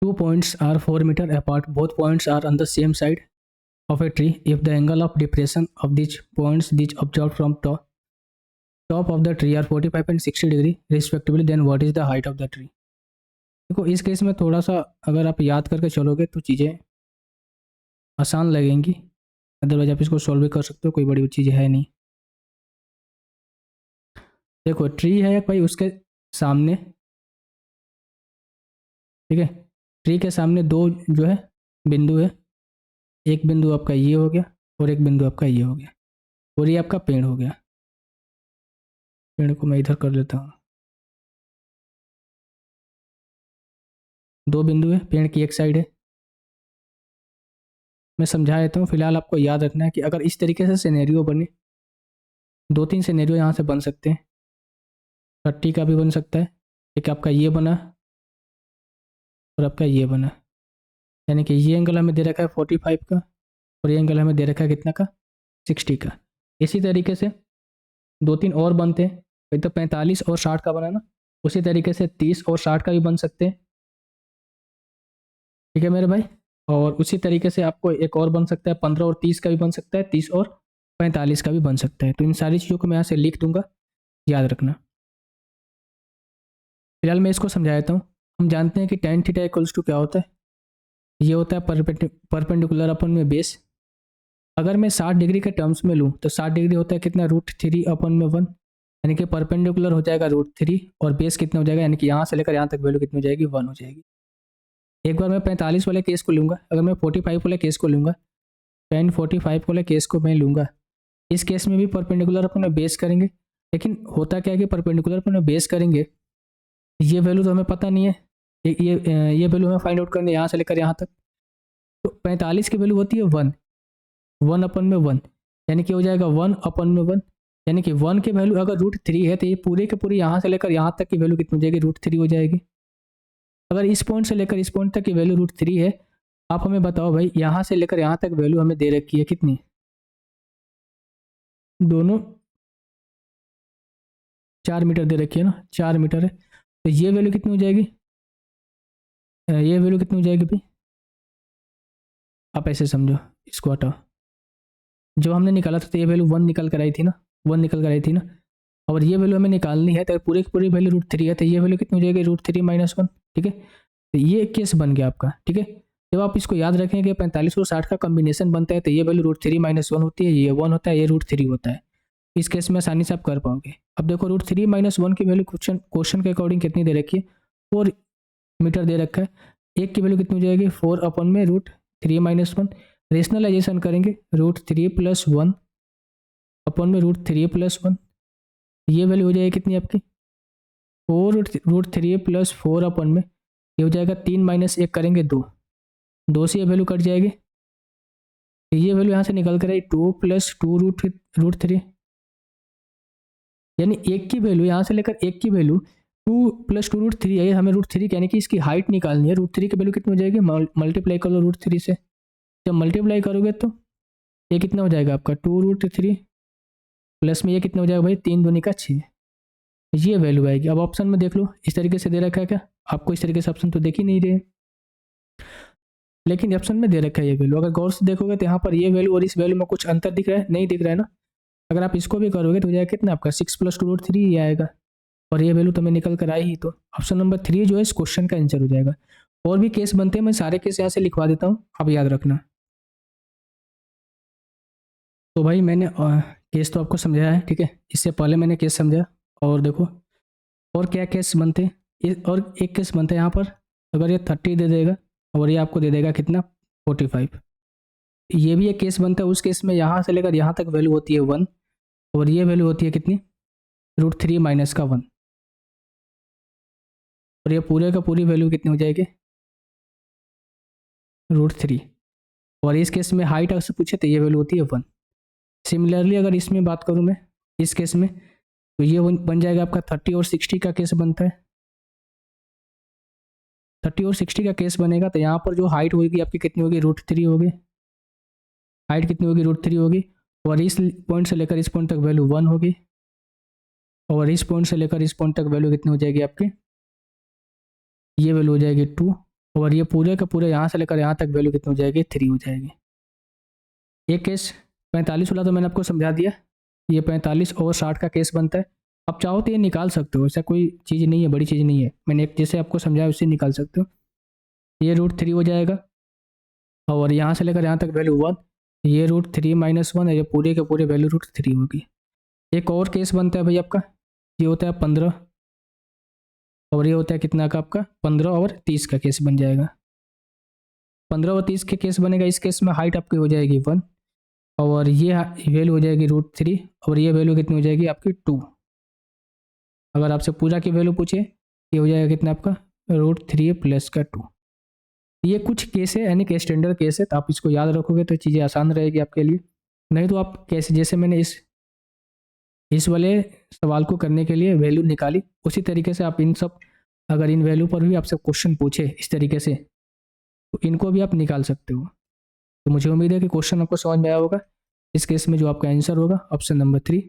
2 points are 4 meters apart. Both points are on the same side of a tree. If the angle of depression of these points is observed from top of the tree are 45 and 60 degree respectively, then what is the height of the tree? देखो इस case में थोड़ा सा अगर आप याद करके चलोगे तो चीज़ें आसान लगेंगी, अदरवाइज आप इसको सॉल्व भी कर सकते हो, कोई बड़ी चीज़ है नहीं। देखो ट्री है भाई, उसके सामने, ठीक है, ट्री के सामने दो जो है बिंदु है, एक बिंदु आपका ये हो गया और एक बिंदु आपका ये हो गया, और ये आपका पेड़ हो गया। पेड़ को मैं इधर कर लेता हूँ। दो बिंदु है, पेड़ की एक साइड है। मैं समझा देता हूँ, फिलहाल आपको याद रखना है कि अगर इस तरीके से सिनेरियो बने, 2-3 सिनेरियो यहाँ से बन सकते हैं। 30 का भी बन सकता है, एक आपका ये बना और आपका ये बना, यानी कि ये एंगल हमें दे रखा है 45 का और ये एंगल हमें दे रखा है कितना का, 60 का। इसी तरीके से 2-3 और बनते हैं, एक तो 45 और 60 का बना ना, उसी तरीके से 30 और 60 का भी बन सकते हैं, ठीक है मेरे भाई। और उसी तरीके से आपको एक और बन सकता है, 15 और 30 का भी बन सकता है, 30 और 45 का भी बन सकता है। तो इन सारी चीज़ों को मैं यहाँ से लिख दूंगा, याद रखना। फिलहाल मैं इसको समझा देता हूँ। हम जानते हैं कि tan थीटा इक्वल्स टू क्या होता है, ये होता है परपेंडिकुलर अपन में बेस। अगर मैं 60 डिग्री के टर्म्स में लूँ तो 60 डिग्री होता है कितना, √3 अपन में 1, यानी कि परपेंडिकुलर हो जाएगा √3 और बेस कितना हो जाएगा, यानी कि यहाँ से लेकर यहाँ तक वैल्यू कितनी हो जाएगी, 1 हो जाएगी। एक बार मैं 45 वाले केस को लूँगा, अगर मैं 45 वाले केस को लूँगा, tan 45 वाले केस को मैं लूँगा, इस केस में भी परपेंडिकुलर अपन में बेस करेंगे। लेकिन होता क्या है कि परपेंडिकुलर अपन में बेस करेंगे, ये वैल्यू तो हमें पता नहीं है, ये वैल्यू हमें फाइंड आउट करनी है यहाँ से लेकर यहाँ तक। तो 45 की वैल्यू होती है 1 अपन में 1, यानी कि हो जाएगा 1 अपन में 1, यानी कि 1 की वैल्यू अगर √3 है तो ये पूरे के पूरे यहाँ से लेकर यहाँ तक की वैल्यू कितनी हो जाएगी, √3 हो जाएगी। अगर इस पॉइंट से लेकर इस पॉइंट तक की वैल्यू √3 है, आप हमें बताओ भाई, यहाँ से लेकर यहाँ तक वैल्यू हमें दे रखी है कितनी, दोनों 4 मीटर दे रखी है ना, 4 मीटर है, तो ये वैल्यू कितनी हो जाएगी, ये वैल्यू कितनी हो जाएगी भाई, आप ऐसे समझो, इसको हटाओ। जो हमने निकाला था तो ये वैल्यू 1 निकल कर आई थी ना, 1 निकल कर आई थी ना, और ये वैल्यू हमें निकालनी है तो पूरी की पूरी वैल्यू √3 है, तो ये वैल्यू कितनी हो जाएगी, √3 - 1, ठीक है। तो ये केस बन गया आपका, ठीक है। जब आप इसको याद रखें कि 45 और 60 का कॉम्बिनेशन बनता है तो ये वैल्यू √3 - 1 होती है, ये 1 होता है, ये √3 होता है। इस केस में आसानी से आप कर पाओगे। अब देखो √3 - 1 की वैल्यू क्वेश्चन के अकॉर्डिंग कितनी दे रखी है, 4 मीटर दे रखा है। एक की वैल्यू कितनी हो जाएगी, 4 अपन में √3 - 1, रेशनलाइजेशन करेंगे, √3 + 1 अपन में √3 + 1, ये वैल्यू हो जाएगी कितनी आपकी, 4 √3 + 4 अपन में, ये हो जाएगा 3 - 1 करेंगे 2 से ये वैल्यू कट जाएगी, तो ये वैल्यू यहाँ से निकल कर आई 2 + 2 √3, यानी एक की वैल्यू यहाँ से लेकर एक की वैल्यू 2 + 2 √3 है, हमें √3 यानी कि इसकी हाइट निकालनी है। √3 की वैल्यू कितनी हो जाएगी, मल्टीप्लाई कर लो √3 से, जब मल्टीप्लाई करोगे तो ये कितना हो जाएगा आपका 2 √3 प्लस में ये कितना हो जाएगा भाई, 3 दूनी का 6, ये वैल्यू आएगी। अब ऑप्शन में देख लो, इस तरीके से दे रखा है क्या, आपको इस तरीके से ऑप्शन तो देख ही नहीं रहे, लेकिन ऑप्शन में दे रखा है ये वैल्यू। अगर गौर से देखोगे तो यहाँ पर ये वैल्यू और इस वैल्यू में कुछ अंतर दिख रहा है, नहीं दिख रहा है ना। अगर आप इसको भी करोगे तो हो जाएगा कितना आपका 6 + 2 √3 ये आएगा, और ये वैल्यू तुम्हें निकल कर आई ही, तो ऑप्शन नंबर 3 जो है इस क्वेश्चन का आंसर हो जाएगा। और भी केस बनते हैं, मैं सारे केस यहाँ से लिखवा देता हूँ, आप याद रखना। तो भाई मैंने केस तो आपको समझाया है, ठीक है, इससे पहले मैंने केस समझाया। और देखो और क्या केस बनते हैं, और एक केस बनता है यहाँ पर, अगर ये 30 दे देगा और ये आपको दे देगा कितना 45, ये भी एक केस बनता है। उस केस में यहाँ से लेकर यहाँ तक वैल्यू होती है 1 और ये वैल्यू होती है कितनी, √3 - 1, और ये पूरे का पूरी वैल्यू कितनी हो जाएगी, √3, और इस केस में हाइट अगर से पूछे तो ये वैल्यू होती है 1। सिमिलरली अगर इसमें बात करूँ मैं, इस केस में, तो ये बन जाएगा आपका 30 और 60 का केस बनता है। 30 और 60 का केस बनेगा तो यहाँ पर जो हाइट होगी आपकी कितनी होगी, √3 होगी, हाइट कितनी होगी, √3 होगी, और इस पॉइंट से लेकर इस पॉइंट तक वैल्यू 1 होगी, और इस पॉइंट से लेकर इस पॉइंट तक वैल्यू कितनी हो जाएगी आपकी, ये वैल्यू हो जाएगी 2, और ये पूरे का पूरे यहाँ से लेकर यहाँ तक वैल्यू कितनी हो जाएगी, 3 हो जाएगी। एक केस 45 वाला तो मैंने आपको समझा दिया, ये 45 और 60 का केस बनता है। आप चाहो तो ये निकाल सकते हो, ऐसा कोई चीज़ नहीं है, बड़ी चीज़ नहीं है, मैंने एक जैसे आपको समझाया उससे निकाल सकते हो। ये √3 हो जाएगा और यहाँ से लेकर यहाँ तक वैल्यू 1, ये √3 - 1 है, ये पूरे के पूरे वैल्यू √3 होगी। एक और केस बनता है भाई आपका, ये होता है 15 और ये होता है कितना का आपका 15 और 30 का केस बन जाएगा। 15 और 30 के केस बनेगा, इस केस में हाइट आपकी हो जाएगी 1 और ये वैल्यू हो जाएगी √3 और ये वैल्यू कितनी हो जाएगी आपकी 2। अगर आपसे पूरा की वैल्यू पूछे, ये हो जाएगा कितना आपका √3 प्लस का 2। ये कुछ केस है, यानी कि स्टैंडर्ड केस है, तो आप इसको याद रखोगे तो चीज़ें आसान रहेगी आपके लिए। नहीं तो आप कैसे, जैसे मैंने इस वाले सवाल को करने के लिए वैल्यू निकाली, उसी तरीके से आप इन सब, अगर इन वैल्यू पर भी आपसे क्वेश्चन पूछे इस तरीके से, तो इनको भी आप निकाल सकते हो। तो मुझे उम्मीद है कि क्वेश्चन आपको समझ में आया होगा। इस केस में जो आपका आंसर होगा ऑप्शन नंबर 3